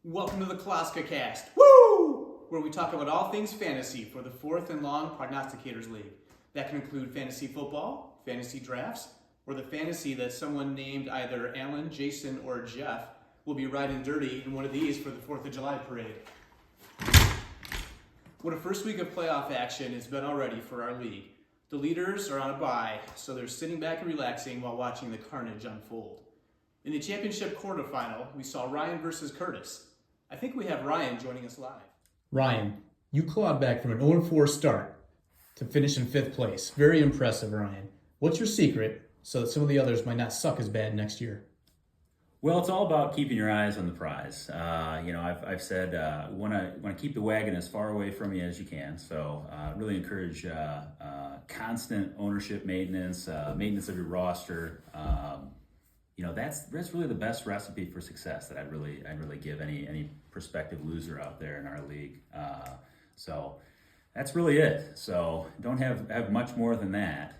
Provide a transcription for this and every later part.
Welcome to the Kloska Kast, woo! Where we talk about all things fantasy for the 4th and Long Prognosticators League. That can include fantasy football, fantasy drafts, or the fantasy that someone named either Alan, Jason, or Jeff will be riding dirty in one of these for the 4th of July parade. What a first week of playoff action it's been already for our league. The leaders are on a bye, so they're sitting back and relaxing while watching the carnage unfold. In the championship quarterfinal, we saw Ryan versus Curtis. I think we have Ryan joining us live. Ryan, you clawed back from an 0-4 start to finish in 5th place. Very impressive, Ryan. What's your secret so that some of the others might not suck as bad next year? Well, it's all about keeping your eyes on the prize. I've said want to keep the wagon as far away from you as you can. So really encourage constant ownership maintenance, maintenance of your roster. That's really the best recipe for success that I'd really give any prospective loser out there in our league. So that's really it. So don't have much more than that.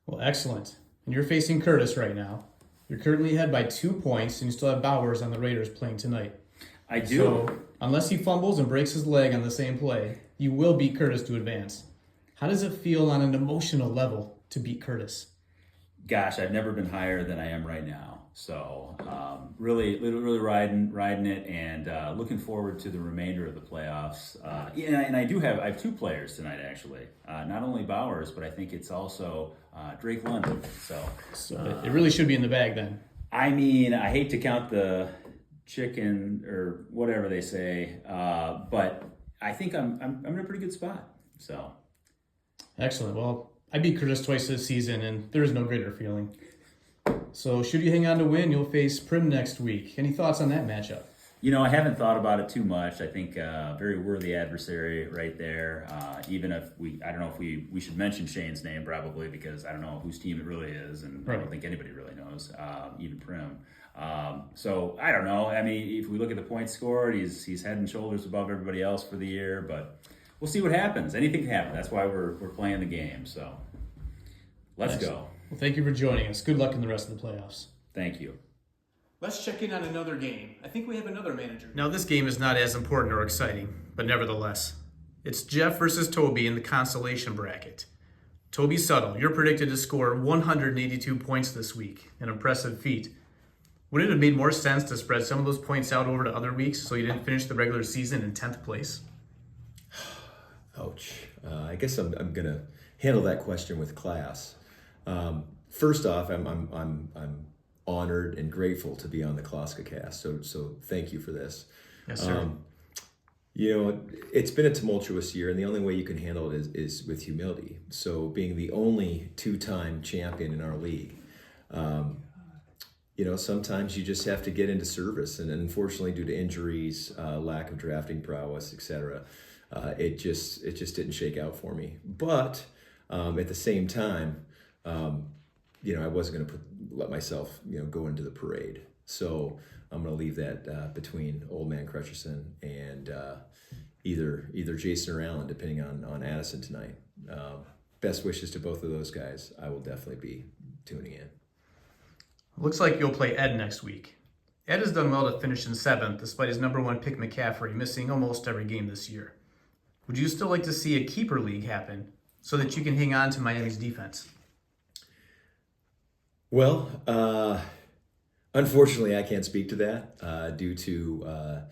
Well, excellent. And you're facing Curtis right now. You're currently ahead by 2 points, and you still have Bowers on the Raiders playing tonight. I do. So, unless he fumbles and breaks his leg on the same play, you will beat Curtis to advance. How does it feel on an emotional level to beat Curtis? Gosh, I've never been higher than I am right now. So really riding it, and looking forward to the remainder of the playoffs. And I have 2 players tonight, actually. Not only Bowers, but I think it's also Drake London. So it really should be in the bag then. I mean, I hate to count the chicken or whatever they say, but I think I'm in a pretty good spot. So excellent. Well, I beat Curtis twice this season, and there is no greater feeling. So should you hang on to win, you'll face Prim next week. Any thoughts on that matchup? I haven't thought about it too much. I think very worthy adversary right there. Even if I don't know if we should mention Shane's name probably, because I don't know whose team it really is, and right. I don't think anybody really knows, even Prim. So I don't know. I mean, if we look at the points scored, he's head and shoulders above everybody else for the year, but we'll see what happens. Anything can happen. That's why we're playing the game. So let's go. Well, thank you for joining us. Good luck in the rest of the playoffs. Thank you. Let's check in on another game. I think we have another manager. Now, this game is not as important or exciting, but nevertheless. It's Jeff versus Toby in the consolation bracket. Toby Suttle, you're predicted to score 182 points this week, an impressive feat. Would it have made more sense to spread some of those points out over to other weeks so you didn't finish the regular season in 10th place? Ouch. I guess I'm going to handle that question with class. First off, I'm honored and grateful to be on the Kloska Kast. So thank you for this. Yes, sir. It's been a tumultuous year, and the only way you can handle it is with humility. So being the only 2-time champion in our league, sometimes you just have to get into service, and unfortunately, due to injuries, lack of drafting prowess, etc., it just didn't shake out for me. But at the same time, I wasn't going to let myself, go into the parade. So I'm going to leave that between Old Man Crutcherson and either Jason or Alan, depending on Addison tonight. Best wishes to both of those guys. I will definitely be tuning in. Looks like you'll play Ed next week. Ed has done well to finish in 7th, despite his number 1 pick McCaffrey missing almost every game this year. Would you still like to see a keeper league happen so that you can hang on to Miami's defense? Well, unfortunately, I can't speak to that due to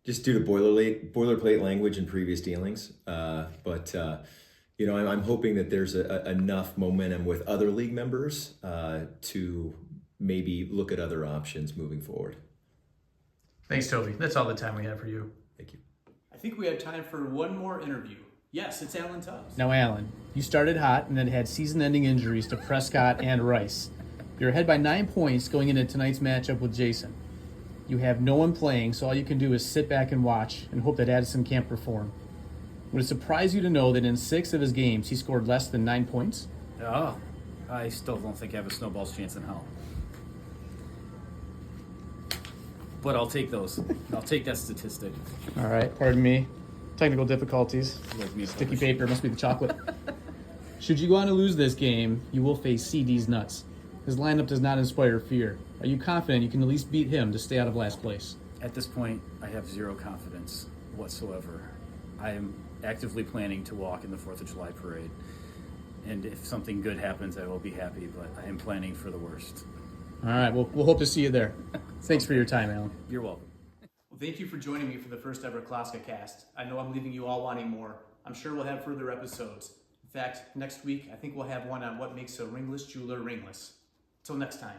boilerplate language in previous dealings. But I'm hoping that there's enough momentum with other league members to maybe look at other options moving forward. Thanks, Toby. That's all the time we have for you. Thank you. I think we have time for one more interview. Yes, it's Alan Tubbs. Now, Alan, you started hot and then had season-ending injuries to Prescott and Rice. You're ahead by 9 points going into tonight's matchup with Jason. You have no one playing, so all you can do is sit back and watch and hope that Addison can't perform. Would it surprise you to know that in 6 of his games, he scored less than 9 points? Oh, I still don't think I have a snowball's chance in hell. But I'll take those. I'll take that statistic. All right, pardon me. Technical difficulties. Like me, Sticky paper, must be the chocolate. Should you go on to lose this game, you will face CD's nuts. His lineup does not inspire fear. Are you confident you can at least beat him to stay out of last place? At this point, I have zero confidence whatsoever. I am actively planning to walk in the 4th of July parade. And if something good happens, I will be happy, but I am planning for the worst. All right, we'll hope to see you there. Thanks for your time, Alan. You're welcome. Well, thank you for joining me for the first ever Kloska Kast. I know I'm leaving you all wanting more. I'm sure we'll have further episodes. In fact, next week, I think we'll have one on what makes a ringless jeweler ringless. Till next time.